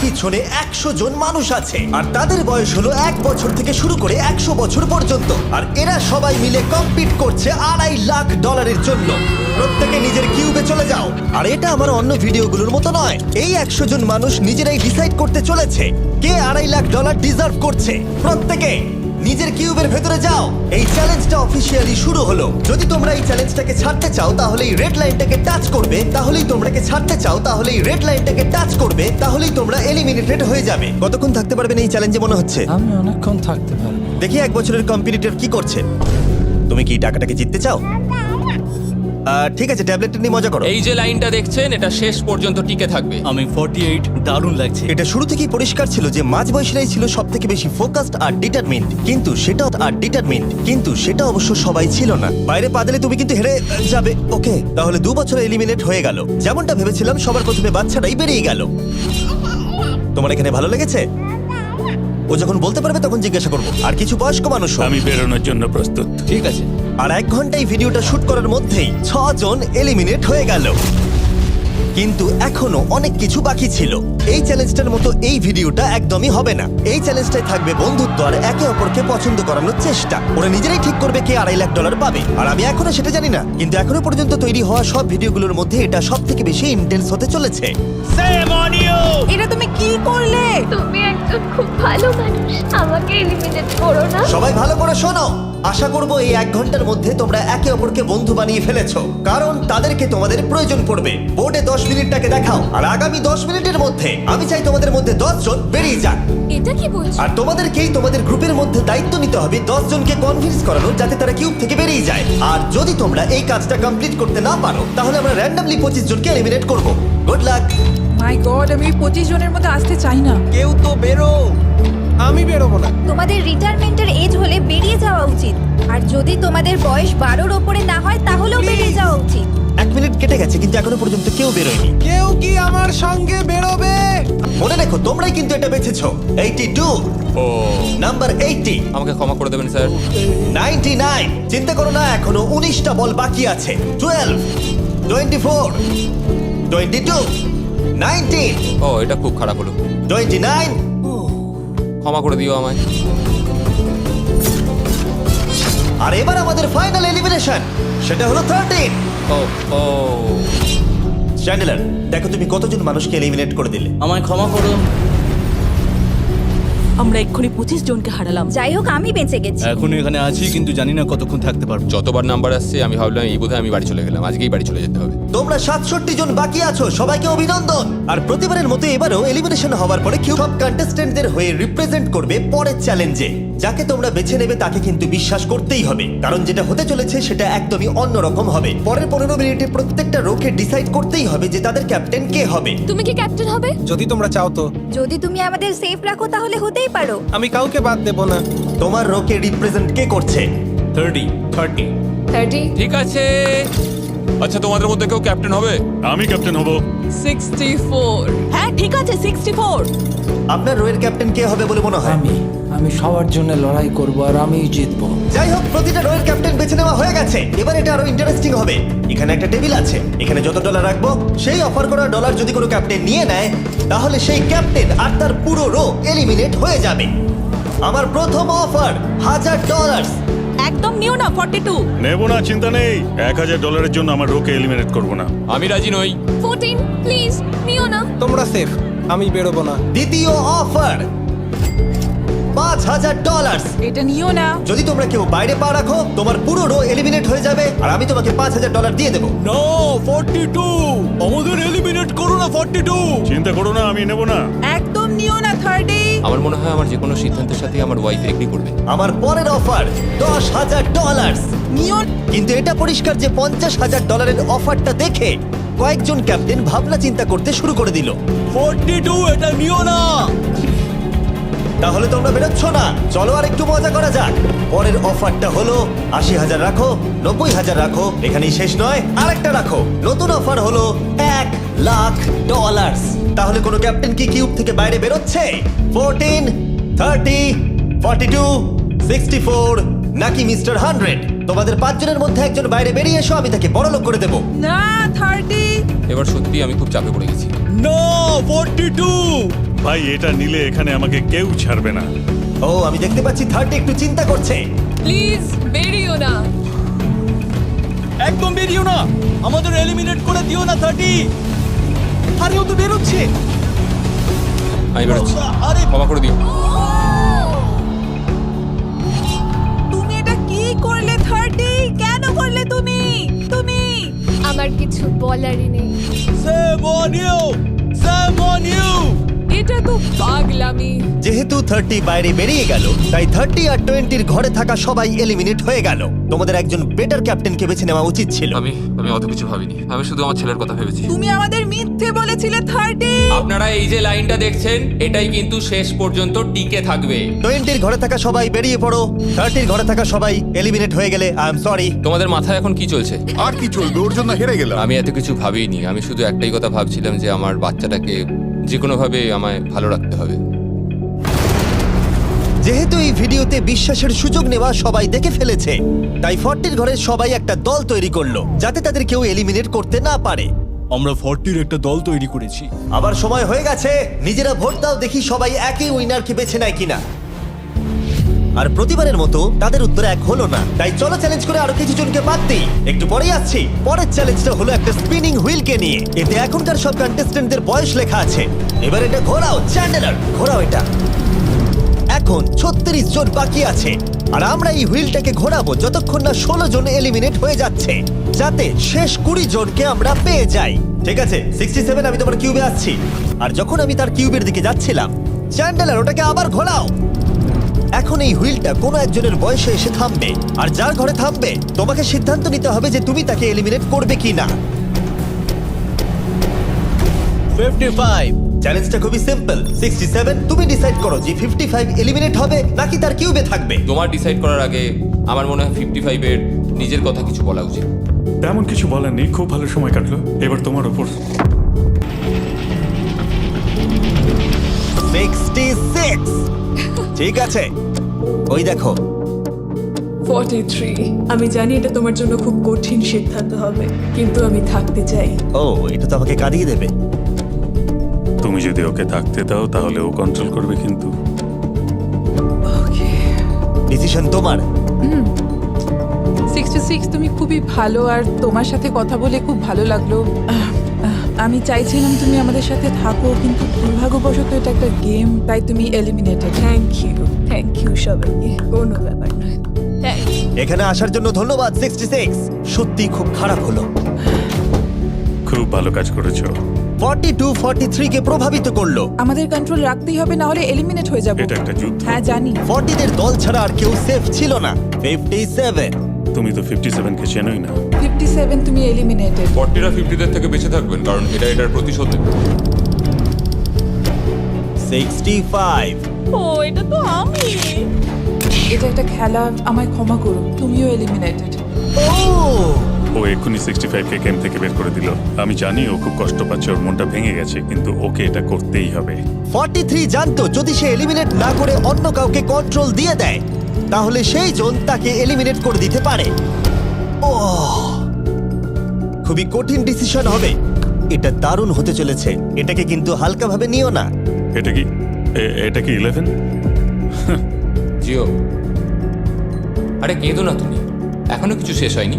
পিছনে 100 জন মানুষ আছে আর তাদের বয়স হলো 1 বছর থেকে শুরু করে 100 বছর পর্যন্ত। আর এরা সবাই মিলে কম্পিট করছে $2.5 লাখ জন্য। প্রত্যেকে নিজের কিউবে চলে যাও। আর এটা আমার অন্য ভিডিওগুলোর মতো নয়। এই 100 জন মানুষ নিজেরাই ডিসাইড করতে চলেছে কে $2.5 লাখ ডিজার্ভ করছে। প্রত্যেকে নিজের কিউবের ভেতরে যাও। এই চ্যালেঞ্জটা অফিসিয়ালি শুরু হলো। যদি তোমরা এই চ্যালেঞ্জটাকে ছাড়তে চাও তাহলে এই রেড লাইনটাকে টাচ করবে, তাহলেই তোমরা এলিমিনেটেড হয়ে যাবে। কতক্ষণ থাকতে পারবেন এই চ্যালেঞ্জে মনে হচ্ছে? আমি অনেকক্ষণ থাকতে পারবো। দেখি 1 বছরের কম্পিটিটর কি করছে। তুমি কি টাকাটাকে জিততে চাও? ঠিক আছে, ট্যাবলেটটা নিয়ে মজা করো। এই যে লাইনটা দেখছেন এটা শেষ পর্যন্ত টিকে থাকবে। আমি 48, দারুণ লাগছে। এটা শুরু থেকেই পরিষ্কার ছিল যে মাঝবয়সীরাই ছিল সব থেকে বেশি ফোকাসড আর ডিটারমিন্ড, কিন্তু সেটা অবশ্য সবাই ছিল না। বাইরে পা দিলে তুমি কিন্তু হেরে যাবে। ওকে, তাহলে 2 বছর এলিমিনেট হয়ে গেল। যেমনটা ভেবেছিলাম সবার প্রথমে বাচ্চাটাই বেরিয়ে গেল। তোমার এখানে ভালো লেগেছে? ও যখন বলতে পারবে তখন জিজ্ঞাসা করবো। আর কিছু বয়স্ক মানুষ আমি বেরোনোর জন্য প্রস্তুত। ঠিক আছে। আর 1 ঘন্টায় ভিডিওটা শুট করার মধ্যেই 6 জন এলিমিনেট হয়ে গেল। কিন্তু এখনো অনেক কিছু বাকি ছিল। এই চ্যালেঞ্জটার মতো এই ভিডিওটা একদমই হবে না। এই চ্যালেঞ্জটাই থাকবে বন্ধুত্ব আর একে অপরকে পছন্দ করানোর চেষ্টা। ওরা নিজেরাই ঠিক করবে কে $2.5 লাখ পাবে। আর আমি এখনো সেটা জানি না, কিন্তু এখনো পর্যন্ত তৈরি হওয়া সব ভিডিওগুলোর মধ্যে এটা সব থেকে বেশি ইন্টেন্স হতে চলেছে। এটা তুমি কি করলে? তুমি একজন খুব ভালো মানুষ, আমাকে এলিমিনেট করো না। সবাই ভালো করে শোনো। আশা করব এই 1 ঘন্টার মধ্যে তোমরা একে অপরকে বন্ধু বানিয়ে ফেলেছো, কারণ তাদেরকে তোমাদের প্রয়োজন পড়বে। বোর্ডে 10 মিনিটটাকে দেখাও, আর আগামী 10 মিনিটের মধ্যে আমি চাই তোমাদের মধ্যে 10 জন বেরিয়ে যাক। এটা কি বলছো? আর তোমাদেরকেই তোমাদের গ্রুপের মধ্যে দায়িত্ব নিতে হবে 10 জনকে কনভিন্স করানো যাতে তারা কিউব থেকে বেরিয়ে যায়। আর যদি তোমরা এই কাজটা কমপ্লিট করতে না পারো তাহলে আমরা র্যান্ডমলি 25 জনকে এলিমিনেট করব। Good luck. মাই গড, আমি 25 জনের মধ্যে আসতে চাই না। কেউ তো বেরো। আমি বেরোবো না। তোমাদের রিটায়ারমেন্টের এজ হলে বেরিয়ে যাওয়া উচিত। আর যদি তোমাদের বয়স 12-র ওপরে না হয় তাহলেও বেরিয়ে যাওয়া উচিত। 1 মিনিট কেটে গেছে কিন্তু এখনো পর্যন্ত কেউ বেরোয়নি। কেউ কি আমার সঙ্গে বেরোবে? মনে রেখো তোমরাই কিন্তু এটা বেঁচেছো। 82, ও নাম্বার 80, আমাকে ক্ষমা করে দেবেন স্যার। 99। চিন্তা করো না, এখনো 19টা বল বাকি আছে। 12, 24, 22, 19, ও এটা খুব খারাপ হলো। 29। ক্ষমা করে দিও আমায়। আর এবার আমাদের ফাইনাল এলিমিনেশন, সেটা হলো 13। ও ও চ্যান্ডেলার, দেখো তুমি কতজন মানুষকে এলিমিনেট করে দিলে। আমায় ক্ষমা করো। আমরা এক্ষুনি 25 জনকে হারালাম। যাই হোক, আমি বেঁচে গেছি। এখন এখানে আছি কিন্তু জানি না কতক্ষণ থাকতে পারবো। যতবার নাম্বার আসছে আমি ভাবলাম এই বোধহয় আমি বাড়ি চলে গেলাম, আজকেই বাড়ি চলে যেতে হবে। তোমরা 67 জন বাকি আছো, সবাইকে অভিনন্দন। আর প্রতিবারের মতো এবারও এলিমিনেশন হওয়ার পরে কেউ সব কন্টেস্টেন্টদের হয়ে রিপ্রেজেন্ট করবে পরের চ্যালেঞ্জে। যাকে তোমরা বেছে নেবে তাকে কিন্তু বিশ্বাস করতেই হবে, কারণ যেটা হতে চলেছে সেটা একদমই অন্যরকম হবে। পরের 15 মিনিটে প্রত্যেকটা রোকে ডিসাইড করতেই হবে যে তাদের ক্যাপ্টেন কে হবে। তুমি কি ক্যাপ্টেন হবে? যদি তোমরা চাও তো। যদি তুমি আমাদের সেফ রাখো তাহলে হতেই পারো। আমি কাউকে বাদ দেব না। তোমার রোকে রিপ্রেজেন্ট কে করছে? 30। 30। ঠিক আছে, আচ্ছা তোমাদের মধ্যে কেউ ক্যাপ্টেন হবে? আমি ক্যাপ্টেন হব। 64। হ্যাঁ ঠিক আছে, 64। আপনার রোয়ের ক্যাপ্টেন কে হবে বলে মনে হয়? আমি সবার জন্য লড়াই করব আর আমিই জিতবো। যাই হোক, প্রতিটা রোয়ের ক্যাপ্টেন বেছে নেওয়া হয়ে গেছে। এবার এটা আরো ইন্টারেস্টিং হবে। এখানে একটা টেবিল আছে, এখানে যত ডলার রাখবো সেই অফার করা ডলার যদি কোনো ক্যাপ্টেন নিয়ে নেয় তাহলে সেই ক্যাপ্টেন আর তার পুরো রো এলিমিনেট হয়ে যাবে। আমার প্রথম অফার $1000। একদম নিও না 42। নেব না, চিন্তা নেই। $1000 জন্য আমার রোকে এলিমিনেট করব না। আমি রাজি নই। 14 প্লিজ নিও না। তোমরা সেফ, আমি বেরোবো না। দ্বিতীয় অফার $5000। এটা নিও না। যদি তোমরা কেউ বাইরে পা রাখো তোমার পুরো রো এলিমিনেট হয়ে যাবে আর আমি তোমাকে $5000 দিয়ে দেবো। নো, 42। আমাদের এলিমিনেট করো না 42। চিন্তা করো না, আমি নেব না। একদম নিও না 30। আমার মনে হয় আমার যে কোনো সিদ্ধান্তের সাথে আমার ওয়াইফ এগ্রি করবে। আমার পরের অফার $10,000। নিও। কিন্তু এটা পরিষ্কার যে $50,000 অফারটা দেখে কয়েকজন ক্যাপ্টেন ভাবনা চিন্তা করতে শুরু করে দিল। 42, এটা নিও না। তাহলে তোমরা বেরোচ্ছ না? চলো আর একটু মজা করা যাক। পরের অফারটা হলো 80,000 রাখো, 90,000 রাখো, এখানেই শেষ নয়, আরেকটা রাখো। নতুন অফার হলো $1,00,000। তাহলে কোনো ক্যাপ্টেন কি কিউব থেকে বাইরে বেরোচ্ছে? 14, 30, 42, 64 নাকি মিস্টার 100? তোমাদের 5 জনের মধ্যে একজন বাইরে বেরিয়ে এসো, আমি তাকে বড়লোক করে দেবো। না 30। এবার সত্যি আমি খুব চাপে পড়ে গেছি। নো, 42। ভাই এটা নিলে এখানে আমাকে কেউ ছাড়বে না। ও আমি দেখতে পাচ্ছি 30 একটু চিন্তা করছে। প্লিজ বেরিও না। একদম বেরিও না, আমাদের এলিমিনেট করে দিও না 30। আরে ও তো বেরোচ্ছে। আমি বেরোচ্ছি, আরে ক্ষমা করে দিও। তুমি এটা কি করলে 30? কেন করলে তুমি? আমার কিছু বলারই নেই। Same on you, same on you. এটা তো পাগলামি। যেহেতু 30 বাইরে বেরিয়ে গেল, তাই 30 আর 20 ঘরে থাকা সবাই এলিমিনেট হয়ে গেল। তোমাদের একজন বেটার ক্যাপ্টেনকে বেছে নেওয়া উচিত ছিল। আমি অত কিছু ভাবিনি, আমি শুধু আমার ছেলের কথা ভেবেছি। তুমি আমাদের মিথ্যে বলেছিলে 30। আপনারা এই যে লাইনটা দেখছেন, এটাই কিন্তু শেষ পর্যন্ত টিকে থাকবে। 20 ঘরে থাকা সবাই বেরিয়ে পড়ো। 30 ঘরে থাকা সবাই এলিমিনেট হয়ে গেলে আই এম সরি। তোমাদের মাথায় এখন কি চলছে? আর কি চলবে, ওর জন্য হেরে গেলাম। আমি এত কিছু ভাবিনি, আমি শুধু একটাই কথা ভাবছিলাম যে আমার বাচ্চাটাকে যে কোনোভাবে আমায় ভালো রাখতে হবে। যেহেতু এই ভিডিওতে বিশ্বাসের সুযোগ নেওয়া সবাই দেখে ফেলেছে, তাই 40 ঘরের সবাই একটা দল তৈরি করলো যাতে তাদের কেউ এলিমিনেট করতে না পারে। আমরা 40-র একটা দল তৈরি করেছি। আবার সময় হয়ে গেছে, নিজেরা ভোট দাও, দেখি সবাই একই উইনারকে বেছে নেয় কিনা। আর প্রতিবারের মতো তাদের উত্তর এক হলো না, তাই চলো চ্যালেঞ্জ করে আরো কিছু জনকে বাদ দিই। একটু পরেই আসছি। পরের চ্যালেঞ্জটা হলো একটা স্পিনিং হুইলকে নিয়ে। এতে এখনকার সব কন্টেস্টেন্টদের বয়স লেখা আছে। এবার এটা ঘোরাও, চ্যান্ডেলার ঘোরাও এটা। এখন 36 জন বাকি আছে, আর আমরা এই হুইলটাকে ঘোরাবো যতক্ষণ না 16 জন এলিমিনেট হয়ে যাচ্ছে, যাতে শেষ 20 জনকে আমরা পেয়ে যাই। ঠিক আছে 67, আমি তোমার কিউবে আসছি। আর যখন আমি তার কিউবের দিকে যাচ্ছিলাম, চ্যান্ডেলার ওটাকে আবার ঘোরাও। এখন এই হুইলটা কোনো একজনের বয়সে এসে থামবে, আর যার ঘরে থামবে তোমাকে সিদ্ধান্ত নিতে হবে যে তুমি তাকে এলিমিনেট করবে কিনা। 55। চ্যালেঞ্জটা খুবই সিম্পল। 67, তুমি ডিসাইড করো যে 55 এলিমিনেট হবে নাকি তার কিউবে থাকবে। তোমার ডিসাইড করার আগে আমার মনে হয় 55-এর নিজের কথা কিছু বলা উচিত। তেমন কিছু বলার নেই, খুব ভালো সময় কাটলো। এবার তোমার ওপর। 66, ঠিক আছে, ওই দেখো। 43। আমি জানি এটা তোমার জন্য খুব কঠিন সিদ্ধান্ত হবে, কিন্তু আমি থাকতে চাই। ও এটা তো আমাকে কাঁদিয়ে দেবে। তুমি যদি ওকে থাকতে দাও তাহলে ও কন্ট্রোল করবে, কিন্তু ডিসিশন তোমার। 66, তুমি খুবই ভালো আর তোমার সাথে কথা বলে খুব ভালো লাগলো। আমি চাইছিলাম তুমি আমাদের সাথে থাকো, কিন্তু দুর্ভাগ্যবশত এটা একটা গেম, তাই তুমি এলিমিনেটেড। থ্যাংক ইউ সবাইকে, কোনো ব্যাপার নয়। এখানে আসার জন্য ধন্যবাদ 66। সত্যি খুব খারাপ হলো। খুব ভালো কাজ করেছো। 42 43 কে প্রভাবিত করলো। আমাদের কন্ট্রোল রাখতেই হবে, না হলে এলিমিনেট হয়ে যাবো। এটা একটা যুদ্ধ। হ্যাঁ জানি। 40 দের দল ছাড়া আর কেউ সেফ ছিল না। 57, তুমি তো 57-কে চেনোই না। 57, তুমি এলিমিনেটেড। 40-রা 50-দের থেকে বেঁচে থাকবেন, কারণ এটার প্রতিশোধ নেবে। 65, ও এটা তো আমি। এটা একটা খেলা, আমায় ক্ষমা করো, তুমিও এলিমিনেটেড। ও এক্ষুনি 65-কে গেম থেকে বের করে দিল। আমি জানি ও খুব কষ্ট পাচ্ছে, ওর মনটা ভেঙে গেছে, কিন্তু ওকে এটা করতেই হবে। 43 জানতো যদি সে এলিমিনেট না করে অন্য কাউকে কন্ট্রোল দিয়ে দেয়, তাহলে সেই জন তাকে এলিমিনেট করে দিতে পারে। ও খুবই কঠিন ডিসিশন হবে। এটা দারুণ হতে চলেছে। এটাকে কিন্তু হালকাভাবে নিও না। এটা কি এটা কি 11? জিও, আরে কেঁদো না তুমি, এখনো কিছু শেষ হয়নি।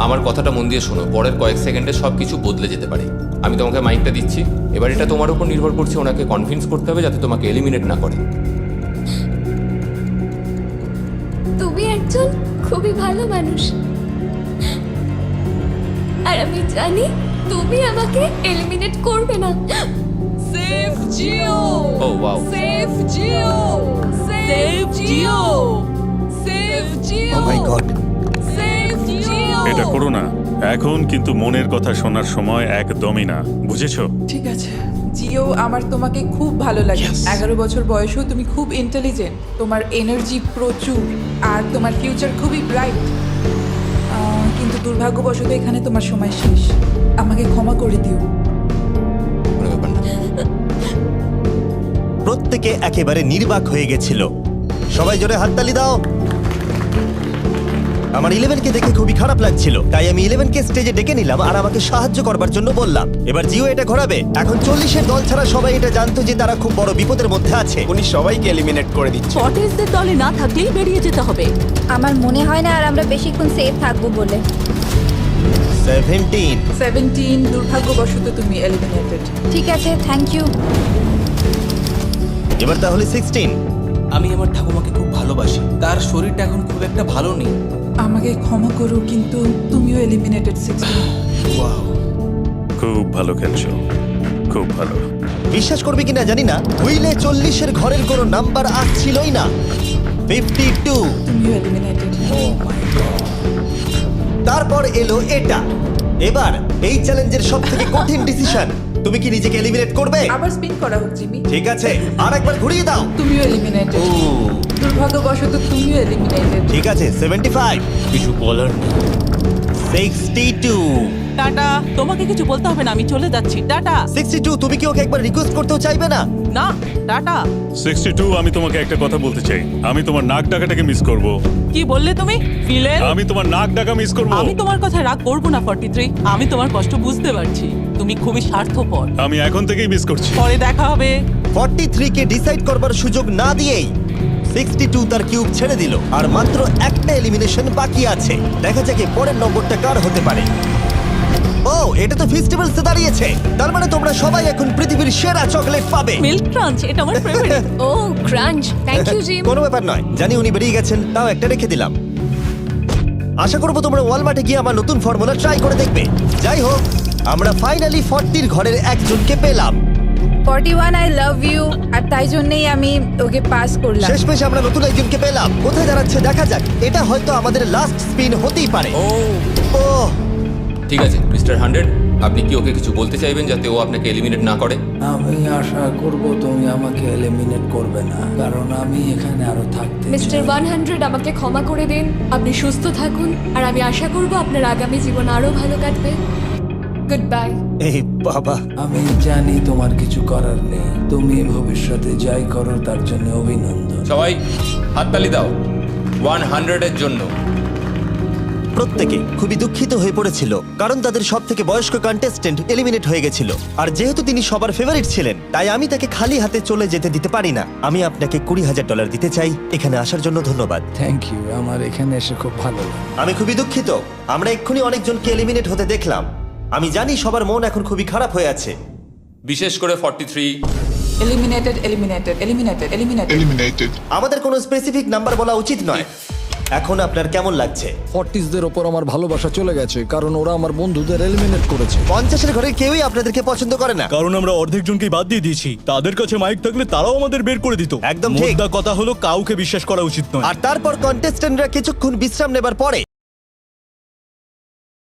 আমার কথাটা মন দিয়ে শোনো, পরের কয়েক সেকেন্ডে সব কিছু বদলে যেতে পারে। আমি তোমাকে মাইকটা দিচ্ছি, এবার এটা তোমার উপর নির্ভর করছে। ওনাকে কনভিন্স করতে হবে যাতে তোমাকে এলিমিনেট না করে। তুমি একজন খুবই ভালো মানুষ, আর আমি জানি তুমি আমাকে এলিমিনেট করবে না। সেফ জিও। ও ওয়াও, সেফ জিও। সেফ জিও। সেফ জিও। ও মাই গড, সেফ জিও। এটা করো না। এখন কিন্তু মনের কথা শোনার সময় একদমই না, বুঝেছো? ঠিক আছে জিও, আমার তোমাকে খুব ভালো লাগে। 11 বছর বয়সেও তুমি খুব ইন্টেলিজেন্ট, তোমার এনার্জি প্রচুর, আর তোমার ফিউচার খুবই ব্রাইট। কিন্তু দুর্ভাগ্যবশত এখানে তোমার সময় শেষ। আমাকে ক্ষমা করে দিও। কোনো ব্যাপার না। প্রত্যেকে একেবারে নির্বাক হয়ে গেছিল। সবাই জোরে হাততালি দাও। আমার 11 কে দেখে খুবই খারাপ লাগছিল, তাই আমি 11 কে স্টেজে ডেকে নিলাম আর আমাকে সাহায্য করবার জন্য বললাম। এবার জিও এটা ঘোরাবে। এখন 40-এর দল ছাড়া সবাই এটা জানতো যে তারা খুব বড় বিপদের মধ্যে আছে। উনি সবাইকে এলিমিনেট করে দিচ্ছে। ফর্টিসদের দলে না থাকলেই বেরিয়ে যেতে হবে। আমার মনে হয় না আর আমরা বেশিক্ষণ সেফ থাকবো বলে। 17। 17 দুর্ভাগ্যবশত তুমি এলিমিনেটেড। ঠিক আছে, থ্যাংক ইউ। এবার তাহলে 16। আমি আমার ঠাকুমাকে খুব ভালোবাসি, তার শরীরটা এখন খুব একটা ভালো নেই। আমাকে ক্ষমা করো, কিন্তু তুমিও এলিমিনেটেড 16। ওয়াও, খুব ভালো খেলছো, খুব ভালো। বিশ্বাস করবে কিনা জানি না, হুইলে 40-এর ঘরের কোনো নাম্বার আসছিলই না। 52। তুমিও এলিমিনেটেড। তারপর এলো এটা। এবার এই চ্যালেঞ্জের সবথেকে কঠিন ডিসিশন, তুমি কি নিজেকে এলিমিনেট করবে? আবার স্পিন করা হোক জিমি। ঠিক আছে, আর একবার ঘুরিয়ে দাও। তুমিও এলিমিনেটেড। দুর্ভাগ্যবশত তুমিও এলিমিনেটেড। ঠিক আছে, 75। কিছু বলার নেই। 62। টাটা, তোমাকে কিছু বলতে হবে না, আমি চলে যাচ্ছি। টাটা। 62, তুমি কি ওকে একবার রিকোয়েস্ট করতেও চাইবে না? না, টাটা। 62, আমি তোমাকে একটা কথা বলতে চাই। আমি তোমার নাক ডাকাটাকে মিস করব। কি বললে তুমি? ফিলেন? আমি তোমার নাক ডাকা মিস করব। আমি তোমার কথা রাগ করবো না 43। আমি তোমার কষ্ট বুঝতে পারছি। তুমি খুবই স্বার্থপর। আমি এখন থেকেই মিস করছি। পরে দেখা হবে। 43 কে ডিসাইড করবার সুযোগ না দিয়েই 62 তার কিউব ছেড়ে দিল, আর মাত্র একটা এলিমিনেশন বাকি আছে। দেখা যাক এর পরের নম্বরটা কার হতে পারে। ও, এটা তো ফেস্টিভ্যালসে দাঁড়িয়েছে। তার মানে তোমরা সবাই এখন পৃথিবীর সেরা চকলেট পাবে। মিল্ক ক্রাঞ্চ, এটা আমার ফেভারিট। ও ক্রাঞ্চ, থ্যাংক ইউ জিম। কোনো ব্যাপার নয়, জানি উনি বেরিয়ে গেছেন, তাও একটা রেখে দিলাম। আশা করবো তোমরা ওয়ালমার্টে গিয়ে আমার নতুন ফর্মুলা ট্রাই করে দেখবে। যাই হোক, আমরা ফাইনালি 40-র ঘরের একজনকে পেলাম। 41, আই লাভ ইউ। আর তাই জন্যই আমি ওকে পাস করলাম। শেষমেশ আমরা নতুন একজনকে পেলাম। কোথায় দাঁড়াচ্ছে দেখা যাক। এটা হয়তো আমাদের লাস্ট স্পিন হতেই পারে। ও, ঠিক আছে মিস্টার 100, আপনি কি ওকে কিছু বলতে চাইবেন যাতে ও আপনাকে এলিমিনেট না করে? আমি আশা করব তুমি আমাকে এলিমিনেট করবে না, কারণ আমি এখানে আরো থাকতে মিস্টার 100, আমাকে ক্ষমা করে দিন। আপনি সুস্থ থাকুন, আর আমি আশা করব আপনার আগামী জীবন আরো ভালো কাটবে। Good bye. এই বাবা। আমি জানি তোমার কিছু করার নেই। তুমি ভবিষ্যতে যাই করো তার জন্য অভিনন্দন। সবাই হাততালি দাও 100-এর জন্য। প্রত্যেকে খুবই দুঃখিত হয়ে পড়েছিল, কারণ তাদের সব থেকে বয়স্ক কন্টেস্টেন্ট এলিমিনেট হয়ে গেছিল। আর যেহেতু তিনি সবার ফেভারিট ছিলেন, তাই আমি তাকে খালি হাতে চলে যেতে দিতে পারি না। আমি আপনাকে $20,000 দিতে চাই। এখানে আসার জন্য ধন্যবাদ। থ্যাংক ইউ, আমার এখানে এসে খুব ভালো লাগে। আমি খুবই দুঃখিত, আমরা এক্ষুনি অনেকজনকে এলিমিনেট হতে দেখলাম। আমি জানি সবার মন এখন খুবই খারাপ হয়ে আছে। বিশেষ করে 43। Eliminated, eliminated, eliminated, eliminated. আমাদের কোনো স্পেসিফিক নাম্বার বলা উচিত নয়। এখন আপনার কেমন লাগছে? 40দের ওপর আমার ভালোবাসা চলে গেছে, কারণ ওরা আমার বন্ধুদের এলিমিনেট করেছে। 50-এর ঘরের কেউই আপনাদেরকে পছন্দ করে না। কারণ আমরা অর্ধেক জনকেই বাদ দিয়ে দিয়েছি। তাদের কাছে মাইক থাকলে তারাও আমাদের বের করে দিত। একদম ঠিক। মোদ্দা কথা হলো কাউকে বিশ্বাস করা উচিত নয়। আর তারপর কন্টেস্টেন্টরা কিছুক্ষণ বিশ্রাম নেবার পরে